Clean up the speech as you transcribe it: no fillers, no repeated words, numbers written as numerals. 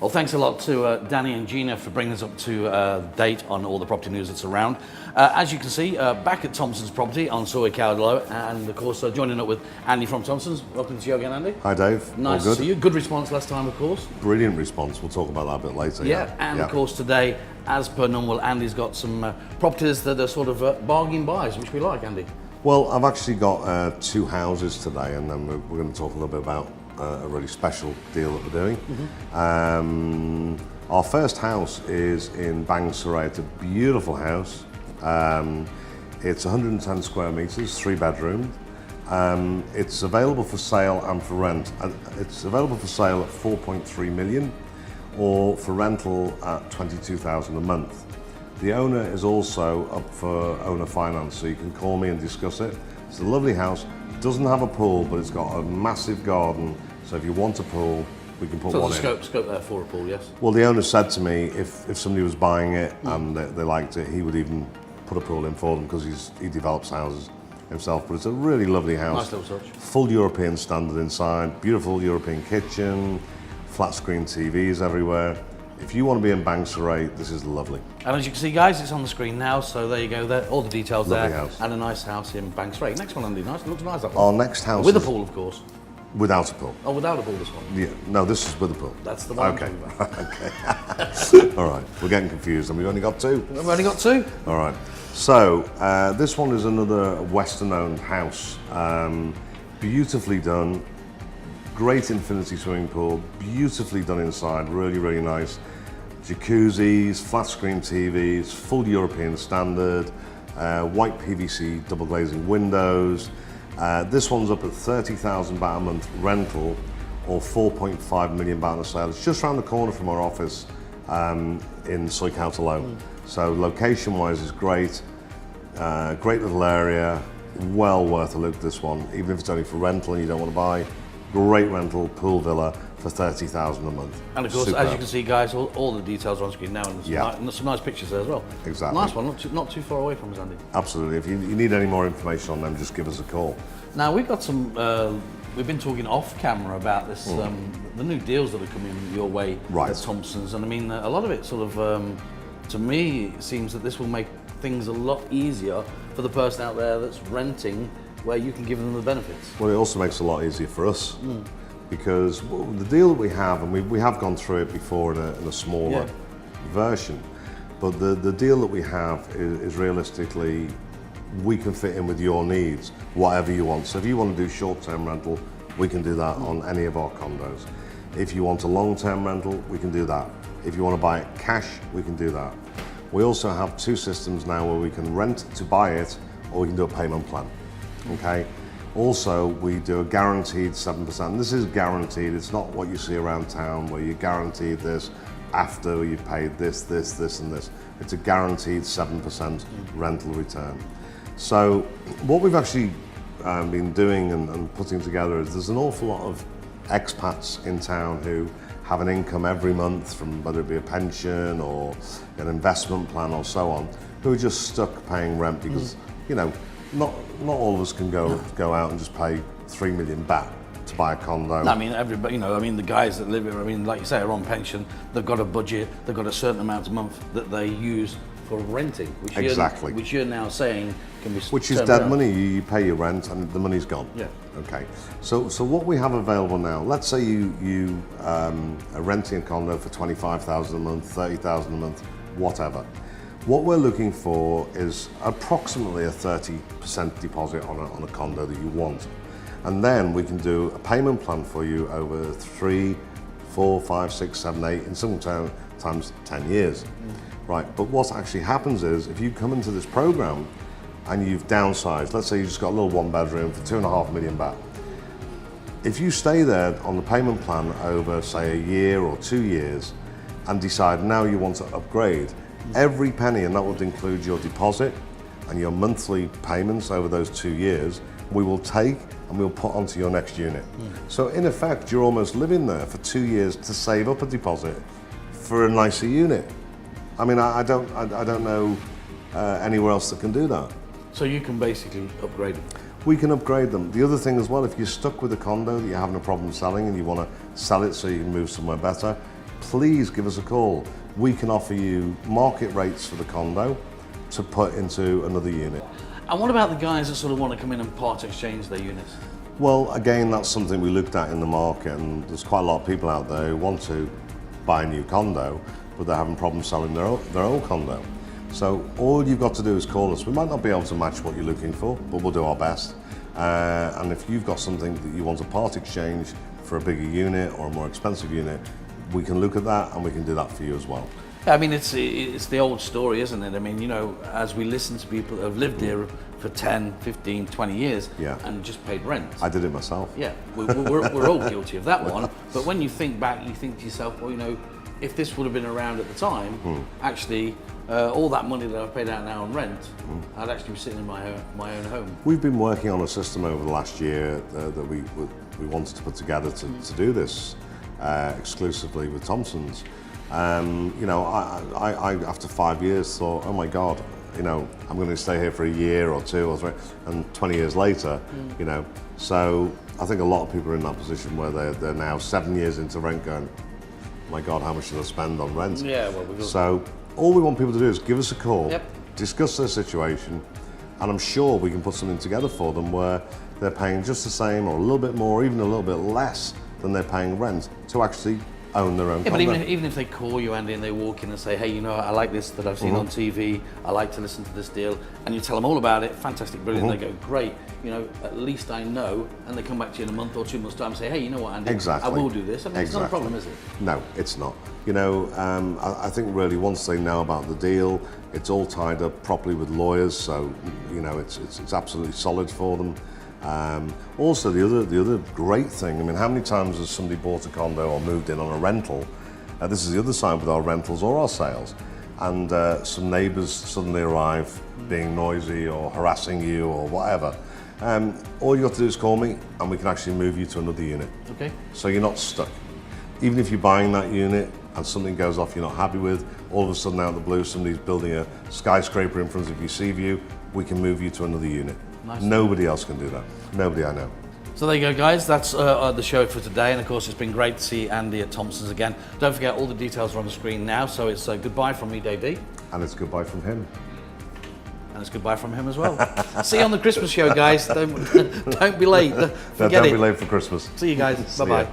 Well, thanks a lot to Danny and Gina for bringing us up to date on all the property news that's around. As you can see, back at Thompson's property on Soy Cowlow, and of course joining up with Andy from Thompson's. Welcome to you again, Andy. Hi, Dave. Nice to see you. Good response last time, of course. Brilliant response. We'll talk about that a bit later. Yeah, and of course today, as per normal, Andy's got some properties that are sort of bargain buys, which we like, Andy. Well, I've actually got two houses today, and then we're going to talk a little bit about a really special deal that we're doing. Our first house is in Bangsaray. It's a beautiful house. It's 110 square meters, 3-bedroom. It's available for sale and for rent. It's available for sale at 4.3 million, or for rental at 22,000 a month. The owner is also up for owner finance, so you can call me and discuss it. It's a lovely house. It doesn't have a pool, but it's got a massive garden. So if you want a pool, we can put one in. So scope there for a pool, yes? Well, the owner said to me if somebody was buying it and they liked it, he would even put a pool in for them, because he develops houses himself. But it's a really lovely house. Nice little touch. Full European standard inside, beautiful European kitchen, flat screen TVs everywhere. If you want to be in Bangsaray, this is lovely. And as you can see, guys, it's on the screen now, so there you go, there, all the details Lovely there. House. And a nice house in Bangsaray. Next one, Andy, nice, looks nice, that Our one. next house With a is pool, of course. without a pool. Oh, without a pool, this one. Yeah, no, this is with a pool. That's the one. Okay. Okay. All right, we're getting confused, and we've only got two. We've only got two. All right. So this one is another Western-owned house. Beautifully done. Great infinity swimming pool. Beautifully done inside. Really, really nice. Jacuzzis, flat screen TVs, full European standard, white PVC double glazing windows. This one's up at 30,000 baht a month rental, or 4.5 million baht on sale. It's just around the corner from our office in Soy Cowlow. So location-wise is great. Great little area. Well worth a look, this one, even if it's only for rental and you don't want to buy. Great rental pool villa for 30,000 a month. And of course, Superb. as you can see, guys, all the details are on screen now, and there's some nice pictures there as well. Exactly. Nice one, not too far away from us, Andy. Absolutely. If you need any more information on them, just give us a call. Now, we've got some, we've been talking off camera about this, the new deals that are coming your way at Thompson's. And I mean, a lot of it sort of, to me, it seems that this will make things a lot easier for the person out there that's renting, where you can give them the benefits. Well, it also makes it a lot easier for us, because the deal that we have, and we have gone through it before in a smaller version, but the deal that we have is realistically, we can fit in with your needs, whatever you want. So if you want to do short-term rental, we can do that on any of our condos. If you want a long-term rental, we can do that. If you want to buy it cash, we can do that. We also have two systems now where we can rent to buy it, or we can do a payment plan. Okay. Also, we do a guaranteed 7%. This is guaranteed. It's not what you see around town where you're guaranteed this after you've paid this, and this. It's a guaranteed 7% rental return. So what we've actually been doing and putting together is there's an awful lot of expats in town who have an income every month from whether it be a pension or an investment plan or so on, who are just stuck paying rent because, you know, not all of us can go out and just pay 3 million baht to buy a condo. I mean, everybody, you know, I mean, the guys that live here, I mean, like you say, are on pension. They've got a budget. They've got a certain amount a month that they use for renting, which you're now saying can be. Which is dead money. You pay your rent and the money's gone. Yeah. Okay. So what we have available now, let's say you are renting a condo for 25,000 a month, 30,000 a month, whatever. What we're looking for is approximately a 30% deposit on a condo that you want. And then we can do a payment plan for you over 3, 4, 5, 6, 7, 8, in some times 10 years. Right, but what actually happens is if you come into this program and you've downsized, let's say you just got a little 1-bedroom for 2.5 million baht. If you stay there on the payment plan over, say, a year or 2 years and decide now you want to upgrade, every penny, and that would include your deposit and your monthly payments over those 2 years, we will take and we'll put onto your next unit. So in effect, you're almost living there for 2 years to save up a deposit for a nicer unit. I mean, I don't know anywhere else that can do that. So you can basically upgrade them. We can upgrade them. The other thing as well, if you're stuck with a condo that you're having a problem selling and you want to sell it so you can move somewhere better, please give us a call. We can offer you market rates for the condo to put into another unit. And what about the guys that sort of want to come in and part exchange their units? Well, again, that's something we looked at in the market, and there's quite a lot of people out there who want to buy a new condo, but they're having problems selling their old condo. So all you've got to do is call us. We might not be able to match what you're looking for, but we'll do our best. And if you've got something that you want to part exchange for a bigger unit or a more expensive unit, we can look at that and we can do that for you as well. I mean, it's the old story, isn't it? I mean, you know, as we listen to people that have lived here for 10, 15, 20 years and just paid rent. I did it myself. Yeah, we're all guilty of that one. But when you think back, you think to yourself, well, you know, if this would have been around at the time, actually, all that money that I've paid out now on rent, I'd actually be sitting in my own home. We've been working on a system over the last year that we wanted to put together to do this exclusively with Thompson's. You know, I after 5 years thought, oh my God, you know, I'm going to stay here for a year or 2 or 3, and 20 years later, you know, so I think a lot of people are in that position where they're now 7 years into rent going, oh my God, how much should I spend on rent? Yeah, well, so all we want people to do is give us a call, discuss their situation, and I'm sure we can put something together for them where they're paying just the same or a little bit more, even a little bit less than they're paying rent to actually own their own condo. But even if they call you, Andy, and they walk in and say, hey, you know, I like this that I've seen on TV, I like to listen to this deal, and you tell them all about it, fantastic, brilliant, they go, great, you know, at least I know, and they come back to you in a month or 2 months' time and say, hey, you know what, Andy, I will do this. I mean, it's not a problem, is it? No, it's not. You know, I think really once they know about the deal, it's all tied up properly with lawyers, so, you know, it's absolutely solid for them. Also, the other great thing, I mean, how many times has somebody bought a condo or moved in on a rental? This is the other side with our rentals or our sales. And some neighbours suddenly arrive being noisy or harassing you or whatever. All you got to do is call me and we can actually move you to another unit. Okay. So you're not stuck. Even if you're buying that unit and something goes off you're not happy with, all of a sudden out of the blue somebody's building a skyscraper in front of your sea view, we can move you to another unit. Nice. Nobody else can do that. Nobody I know. So there you go, guys. That's the show for today. And of course, it's been great to see Andy at Thompson's again. Don't forget, all the details are on the screen now. So it's goodbye from me, Dave D. And it's goodbye from him. And it's goodbye from him as well. See you on the Christmas show, guys. Don't be late. Don't be late for Christmas. See you guys. Bye-bye.